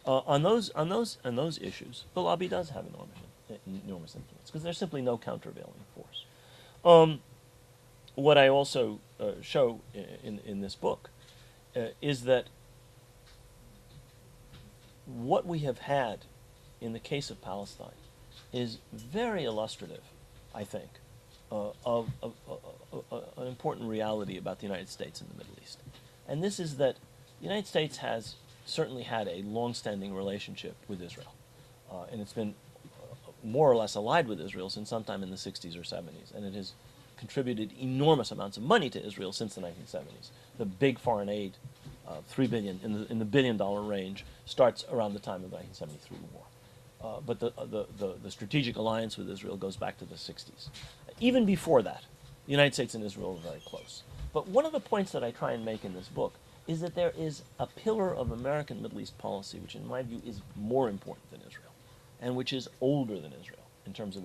On those issues, the lobby does have enormous influence because there's simply no countervailing force. What I also show in this book is that what we have had in the case of Palestine is very illustrative, I think, of an important reality about the United States in the Middle East. And this is that the United States has certainly had a long-standing relationship with Israel. And it's been more or less allied with Israel since sometime in the 60s or 70s. And it has contributed enormous amounts of money to Israel since the 1970s. The big foreign aid, $3 billion, in the billion-dollar range, starts around the time of the 1973 war. But the strategic alliance with Israel goes back to the 60s. Even before that, the United States and Israel were very close. But one of the points that I try and make in this book is that there is a pillar of American Middle East policy which, in my view, is more important than Israel, and which is older than Israel in terms of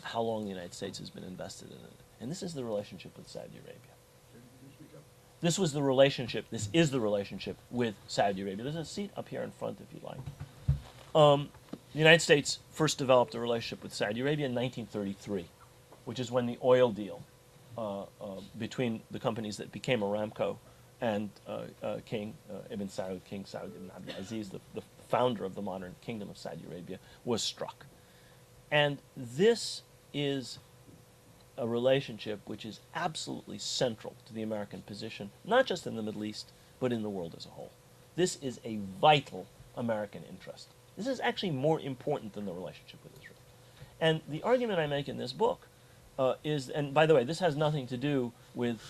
how long the United States has been invested in it. And this is the relationship with Saudi Arabia. This is the relationship with Saudi Arabia. There's a seat up here in front if you like. The United States first developed a relationship with Saudi Arabia in 1933, which is when the oil deal between the companies that became Aramco and King Ibn Saud, King Saud ibn Abdul Aziz, the founder of the modern kingdom of Saudi Arabia, was struck. And this is a relationship which is absolutely central to the American position, not just in the Middle East, but in the world as a whole. This is a vital American interest. This is actually more important than the relationship with Israel. And the argument I make in this book is, and by the way, this has nothing to do with,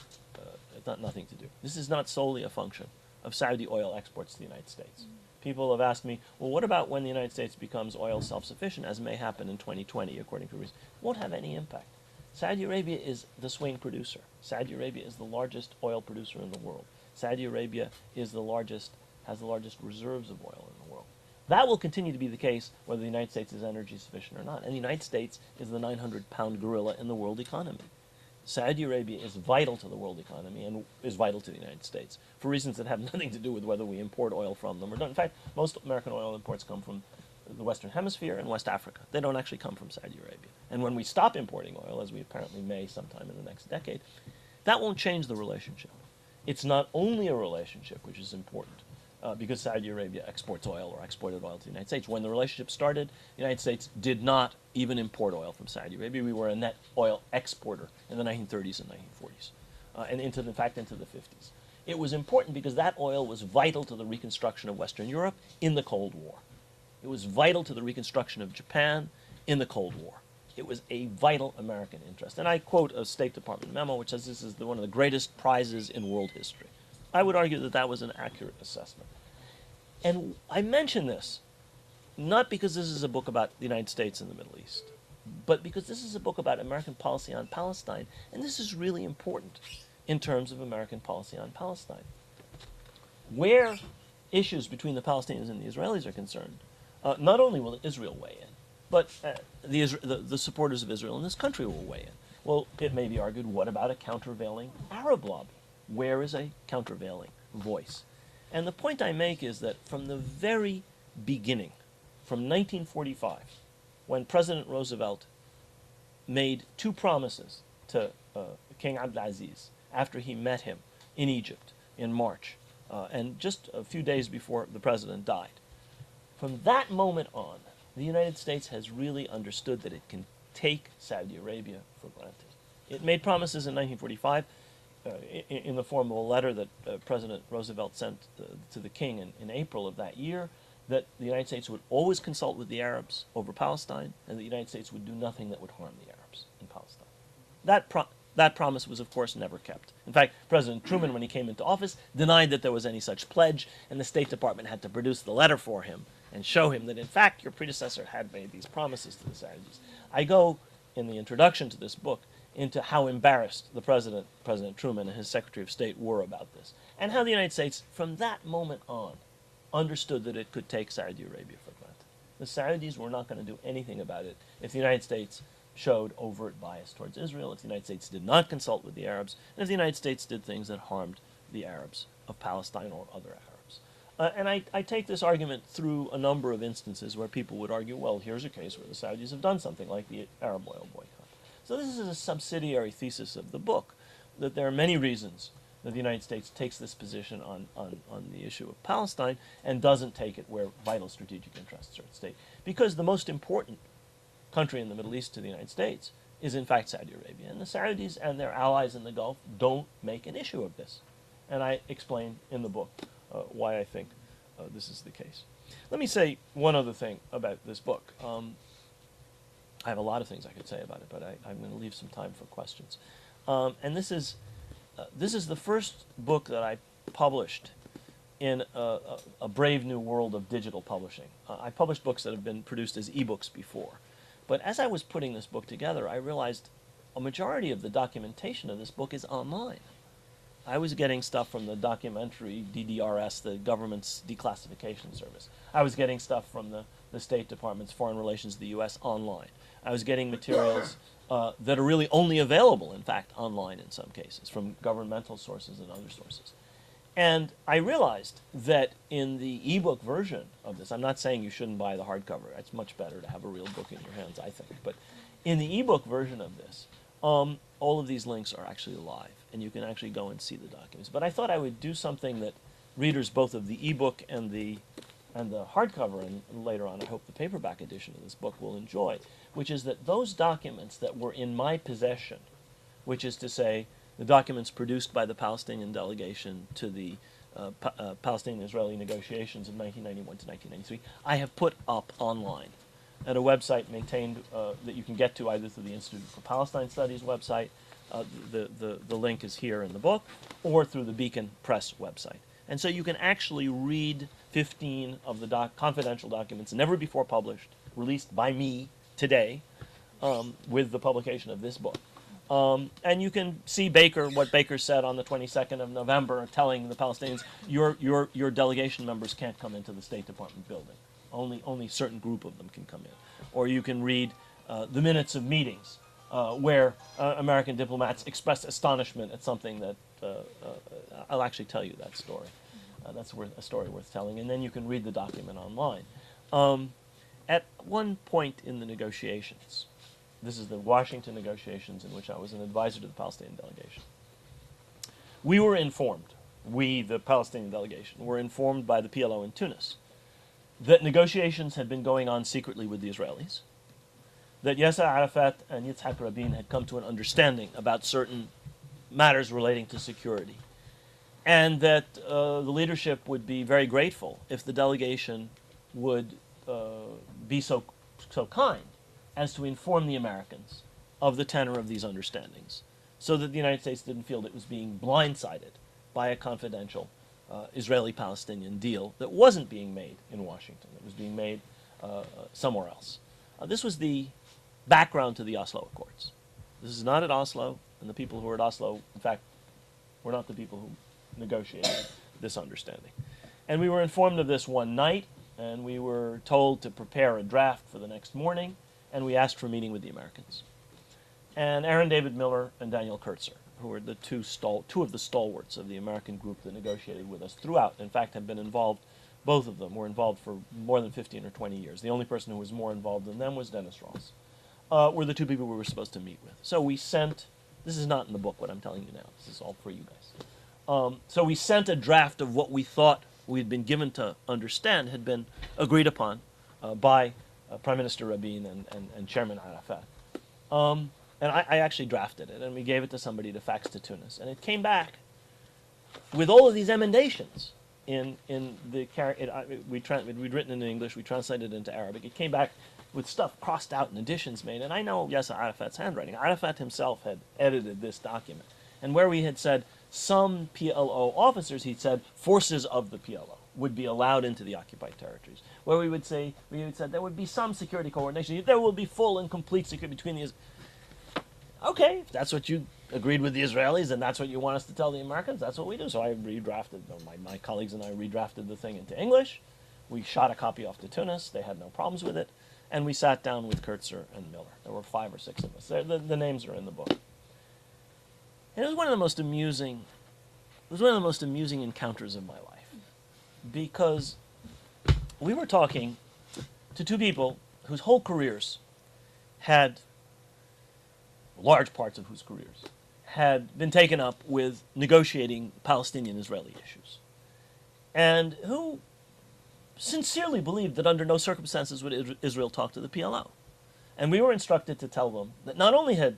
not nothing to do, this is not solely a function of Saudi oil exports to the United States. People have asked me, well, what about when the United States becomes oil self-sufficient, as may happen in 2020, according to reason? It won't have any impact. Saudi Arabia is the swing producer. Saudi Arabia is the largest oil producer in the world. Saudi Arabia has the largest reserves of oil in the world. That will continue to be the case whether the United States is energy sufficient or not. And the United States is the 900-pound gorilla in the world economy. Saudi Arabia is vital to the world economy and is vital to the United States for reasons that have nothing to do with whether we import oil from them or don't. In fact, most American oil imports come from the Western Hemisphere and West Africa. They don't actually come from Saudi Arabia. And when we stop importing oil, as we apparently may sometime in the next decade, that won't change the relationship. It's not only a relationship which is important because Saudi Arabia exports oil or exported oil to the United States. When the relationship started, the United States did not even import oil from Saudi Arabia. We were a net oil exporter in the 1930s and 1940s, and in fact into the 50s. It was important because that oil was vital to the reconstruction of Western Europe in the Cold War. It was vital to the reconstruction of Japan in the Cold War. It was a vital American interest. And I quote a State Department memo which says this is one of the greatest prizes in world history. I would argue that that was an accurate assessment. And I mention this not because this is a book about the United States and the Middle East, but because this is a book about American policy on Palestine, and this is really important in terms of American policy on Palestine. Where issues between the Palestinians and the Israelis are concerned, not only will Israel weigh in, but the supporters of Israel in this country will weigh in. Well, it may be argued, what about a countervailing Arab lobby? Where is a countervailing voice? And the point I make is that from the very beginning, from 1945, when President Roosevelt made two promises to King Abdul Aziz after he met him in Egypt in March, and just a few days before the president died, from that moment on, the United States has really understood that it can take Saudi Arabia for granted. It made promises in 1945 in the form of a letter that President Roosevelt sent to the king in April of that year, that the United States would always consult with the Arabs over Palestine, and the United States would do nothing that would harm the Arabs in Palestine. That promise was, of course, never kept. In fact, President Truman, when he came into office, denied that there was any such pledge, and the State Department had to produce the letter for him and show him that, in fact, your predecessor had made these promises to the Saudis. I go, in the introduction to this book, into how embarrassed the President Truman and his Secretary of State were about this, and how the United States, from that moment on, understood that it could take Saudi Arabia for granted. The Saudis were not going to do anything about it if the United States showed overt bias towards Israel, if the United States did not consult with the Arabs, and if the United States did things that harmed the Arabs of Palestine or other Arabs. And I take this argument through a number of instances where people would argue, well, here's a case where the Saudis have done something like the Arab oil boycott. So this is a subsidiary thesis of the book, that there are many reasons that the United States takes this position on the issue of Palestine and doesn't take it where vital strategic interests are at stake. Because the most important country in the Middle East to the United States is in fact Saudi Arabia. And the Saudis and their allies in the Gulf don't make an issue of this. And I explain in the book why I think this is the case. Let me say one other thing about this book. I have a lot of things I could say about it, but I'm going to leave some time for questions. And this is the first book that I published in a brave new world of digital publishing. I published books that have been produced as ebooks before. But as I was putting this book together, I realized a majority of the documentation of this book is online. I was getting stuff from the documentary DDRS, the government's declassification service. I was getting stuff from the State Department's Foreign Relations of the U.S. online. I was getting materials that are really only available, in fact, online in some cases, from governmental sources and other sources. And I realized that in the ebook version of this, I'm not saying you shouldn't buy the hardcover. It's much better to have a real book in your hands, I think. But in the ebook version of this, all of these links are actually live, and you can actually go and see the documents. But I thought I would do something that readers both of the ebook and the hardcover, and later on I hope the paperback edition of this book will enjoy, which is that those documents that were in my possession, which is to say the documents produced by the Palestinian delegation to the Palestinian-Israeli negotiations of 1991 to 1993, I have put up online at a website maintained that you can get to either through the Institute for Palestine Studies website, the link is here in the book, or through the Beacon Press website. And so you can actually read 15 of the confidential documents, never before published, released by me today with the publication of this book. And you can see what Baker said on the 22nd of November, telling the Palestinians, your delegation members can't come into the State Department building. Only a certain group of them can come in. Or you can read the minutes of meetings where American diplomats expressed astonishment at something that I'll actually tell you that story. That's a story worth telling. And then you can read the document online. At one point in the negotiations, this is the Washington negotiations in which I was an advisor to the Palestinian delegation, we were informed, the Palestinian delegation, were informed by the PLO in Tunis that negotiations had been going on secretly with the Israelis, that Yasser Arafat and Yitzhak Rabin had come to an understanding about certain matters relating to security, and that the leadership would be very grateful if the delegation would be so kind as to inform the Americans of the tenor of these understandings, so that the United States didn't feel that it was being blindsided by a confidential Israeli-Palestinian deal that wasn't being made in Washington. It was being made somewhere else. This was the background to the Oslo Accords. This is not at Oslo, and the people who were at Oslo, in fact, were not the people who negotiated this understanding. And we were informed of this one night, and we were told to prepare a draft for the next morning, and we asked for a meeting with the Americans. And Aaron David Miller and Daniel Kurtzer, who were the two of the stalwarts of the American group that negotiated with us throughout, in fact, have been involved, both of them were involved for more than 15 or 20 years. The only person who was more involved than them was Dennis Ross, were the two people we were supposed to meet with. So we sent, this is not in the book what I'm telling you now, this is all for you guys. So we sent a draft of what we thought we had been given to understand had been agreed upon by Prime Minister Rabin and Chairman Arafat. And I actually drafted it, and we gave it to somebody to fax to Tunis. And it came back with all of these emendations we'd written in English, we translated it into Arabic. It came back with stuff crossed out and additions made. And I know Yasser Arafat's handwriting. Arafat himself had edited this document. And where we had said some PLO officers, he said forces of the PLO would be allowed into the occupied territories. Where we had said there would be some security coordination. There will be full and complete security between these. Okay, if that's what you agreed with the Israelis and that's what you want us to tell the Americans, that's what we do. So I redrafted, my colleagues and I redrafted the thing into English. We shot a copy off to Tunis. They had no problems with it. And we sat down with Kurtzer and Miller. There were 5 or 6 of us. The names are in the book. And it was one of the most amusing encounters of my life. because we were talking to two people whose whole careers had, large parts of whose careers, had been taken up with negotiating Palestinian-Israeli issues, and who sincerely believed that under no circumstances would Israel talk to the PLO. And we were instructed to tell them that not only had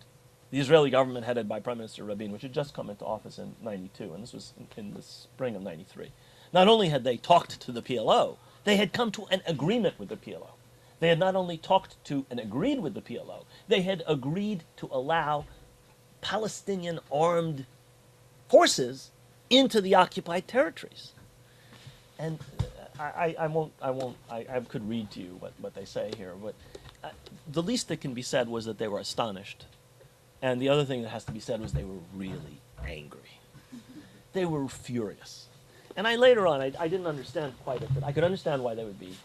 the Israeli government headed by Prime Minister Rabin, which had just come into office in 92, and this was in the spring of 93, not only had they talked to the PLO, they had come to an agreement with the PLO. They had not only talked to and agreed with the PLO, they had agreed to allow Palestinian armed forces into the occupied territories. And I could read to you what they say here, but the least that can be said was that they were astonished. And the other thing that has to be said was they were really angry. They were furious. And later on, I didn't understand quite it, but I could understand why they would be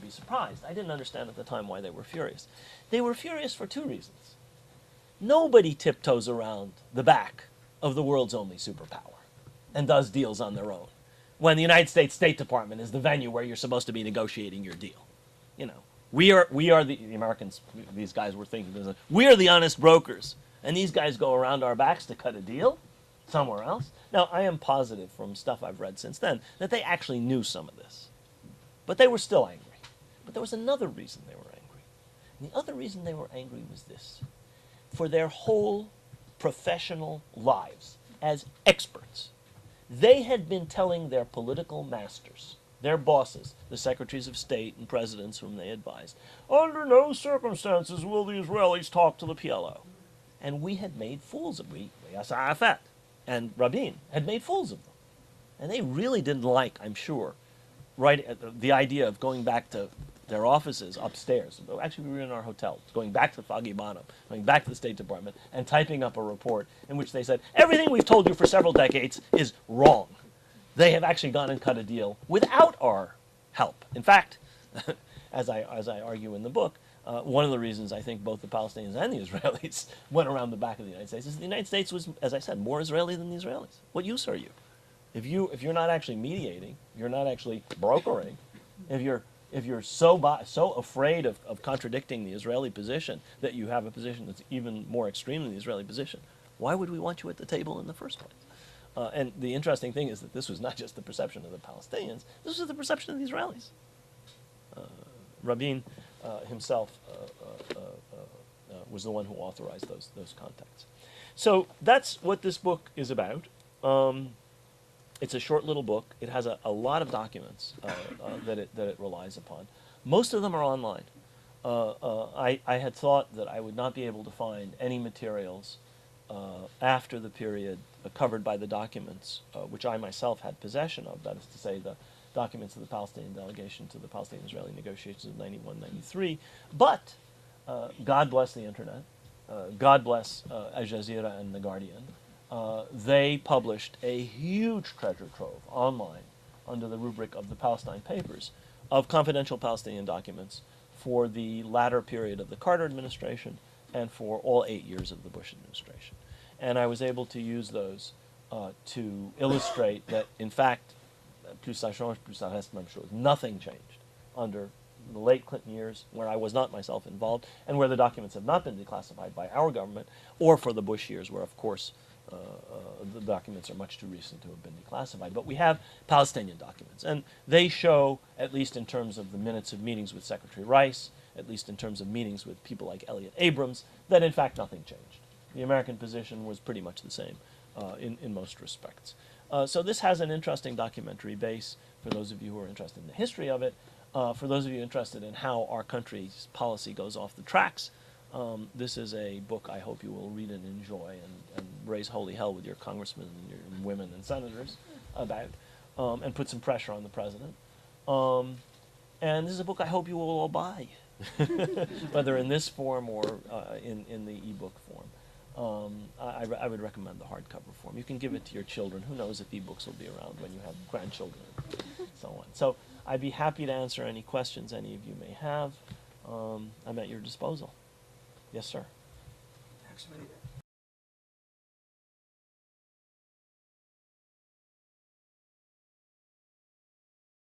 surprised. I didn't understand at the time why they were furious. They were furious for two reasons. Nobody tiptoes around the back of the world's only superpower and does deals on their own when the United States State Department is the venue where you're supposed to be negotiating your deal. You know, we are the Americans, these guys were thinking, we are the honest brokers, and these guys go around our backs to cut a deal somewhere else. Now, I am positive from stuff I've read since then that they actually knew some of this. But they were still angry. But there was another reason they were angry. And the other reason they were angry was this. For their whole professional lives as experts, they had been telling their political masters, their bosses, the secretaries of state and presidents whom they advised, under no circumstances will the Israelis talk to the PLO. And we had made fools of them. Yasser Arafat and Rabin had made fools of them. And they really didn't like, I'm sure, the idea of going back to their offices upstairs. Actually, we were in our hotel, going back to Foggy Bottom, going back to the State Department, and typing up a report in which they said, everything we've told you for several decades is wrong. They have actually gone and cut a deal without our help. In fact, as I argue in the book, one of the reasons I think both the Palestinians and the Israelis went around the back of the United States is the United States was, as I said, more Israeli than the Israelis. What use are you? If you're not actually mediating, if you're not actually brokering, if you're so afraid of contradicting the Israeli position that you have a position that's even more extreme than the Israeli position, why would we want you at the table in the first place? And the interesting thing is that this was not just the perception of the Palestinians, this was the perception of the Israelis. Rabin himself was the one who authorized those contacts. So that's what this book is about. It's a short little book. It has a lot of documents that it relies upon. Most of them are online. I had thought that I would not be able to find any materials after the period covered by the documents, which I myself had possession of, that is to say, the documents of the Palestinian delegation to the Palestinian-Israeli negotiations of 91, 93. But God bless the internet. God bless Al Jazeera and The Guardian. They published a huge treasure trove online under the rubric of the Palestine Papers of confidential Palestinian documents for the latter period of the Carter administration and for all 8 years of the Bush administration. And I was able to use those to illustrate that, in fact, plus ça change, plus ça reste même chose. Nothing changed under the late Clinton years, where I was not myself involved, and where the documents have not been declassified by our government, or for the Bush years, where, of course, the documents are much too recent to have been declassified. But we have Palestinian documents, and they show, at least in terms of the minutes of meetings with Secretary Rice, at least in terms of meetings with people like Elliott Abrams, that in fact nothing changed. The American position was pretty much the same in most respects. So this has an interesting documentary base for those of you who are interested in the history of it. For those of you interested in how our country's policy goes off the tracks, this is a book I hope you will read and enjoy and raise holy hell with your congressmen and your women and senators about, and put some pressure on the president. And this is a book I hope you will all buy, whether in this form or in the ebook form. I would recommend the hardcover form. You can give it to your children. Who knows if ebooks will be around when you have grandchildren and so on. So I'd be happy to answer any questions any of you may have. I'm at your disposal. Yes, sir. Actually,